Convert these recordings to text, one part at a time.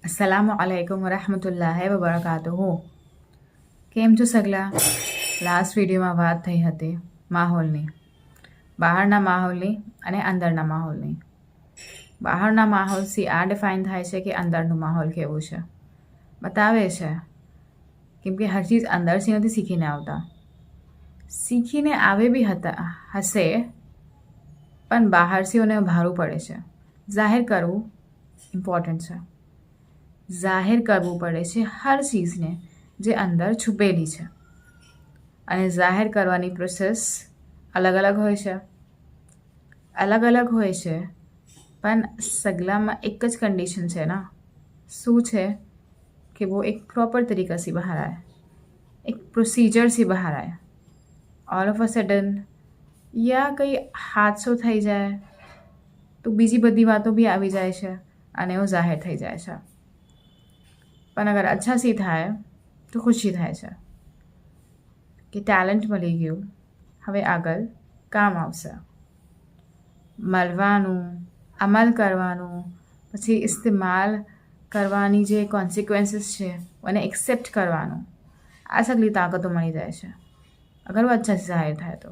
अस्सलामुअलैकुम વરહમતુલ્લાહિ વબરકાતુહુ। કેમ છો સગલા? લાસ્ટ વિડીયોમાં વાત થઈ હતી માહોલની, બહારના માહોલની અને અંદરના માહોલની। બહારના માહોલથી આ ડિફાઇન થાય છે કે અંદરનું માહોલ કેવું છે, બતાવે છે। કેમ કે હર ચીજ અંદરથી નથી શીખીને આવતા, શીખીને આવે બી હશે પણ બહારથી એને ભારું પડે છે। જાહેર કરવું ઇમ્પોર્ટન્ટ છે, જાહેર કરવું પડે છે હર ચીજને જે અંદર છુપેલી છે। અને જાહેર કરવાની પ્રોસેસ અલગ અલગ હોય છે, પણ સગલામાં એક જ કન્ડિશન છે ના, શું છે કે वो एक प्रॉपर तरीक़ा से बाहर आए, एक प्रोसीजर से बाहर आए। ऑल ऑफ अ सडन યા કંઈ હાદસો થઈ જાય તો બીજી બધી વાતો બી આવી જાય છે અને એવું જાહેર થઈ જાય છે। પણ અગર અચ્છાથી થાય તો ખુશી થાય છે કે ટેલેન્ટ મળી ગયું, હવે આગળ કામ આવશે। મળવાનું, અમલ કરવાનું, પછી ઇસ્તેમાલ કરવાની જે કોન્સિક્વન્સીસ છે એને એક્સેપ્ટ કરવાનું, આ સગલી તાકાતો મળી જાય છે અગર वो अच्छा से जाहिर થાય तो।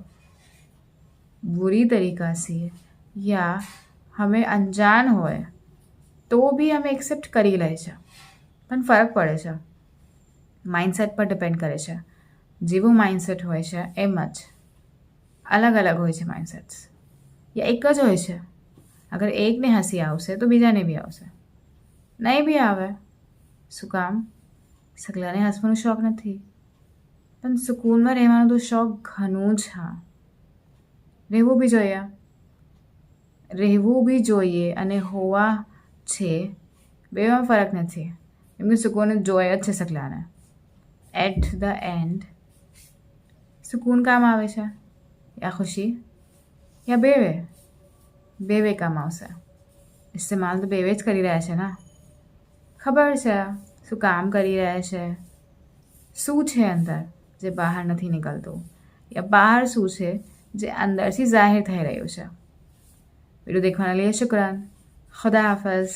बुरी तरीक़ा से या हमें अनजान હોય તો બી અમે એક્સેપ્ટ કરી લે છે, પણ ફરક પડે છે, માઇન્ડસેટ પર ડિપેન્ડ કરે છે। જેવું માઇન્ડસેટ હોય છે એમ જ અલગ અલગ હોય છે માઇન્ડસેટ્સ, યા એક જ હોય છે। અગર એકને હસી આવશે તો બીજાને બી આવશે, નહીં બી આવે। શું કામ? સગલાને હસવાનો શોખ નથી, પણ સુકૂનમાં રહેવાનો તો શોખ ઘણું છે। રહેવું બી જોઈએ અને હોવા છે, બેમાં ફરક નથી। કેમ કે સુકૂન જોઈએ જ છે સગલાને। એટ ધ એન્ડ સુકૂન કામ આવે છે યા ખુશી યા બેવે કામ આવશે। ઇસ્તેમાલ તો બેવે જ કરી રહ્યા છે ના, ખબર છે શું કામ કરી રહ્યા છે, શું છે અંદર જે બહાર નથી નીકળતું, યા બહાર શું છે જે અંદરથી જાહેર થઈ રહ્યું છે। वीडियो देखने के लिए शुक्रान। खुदा हाफ़िज़।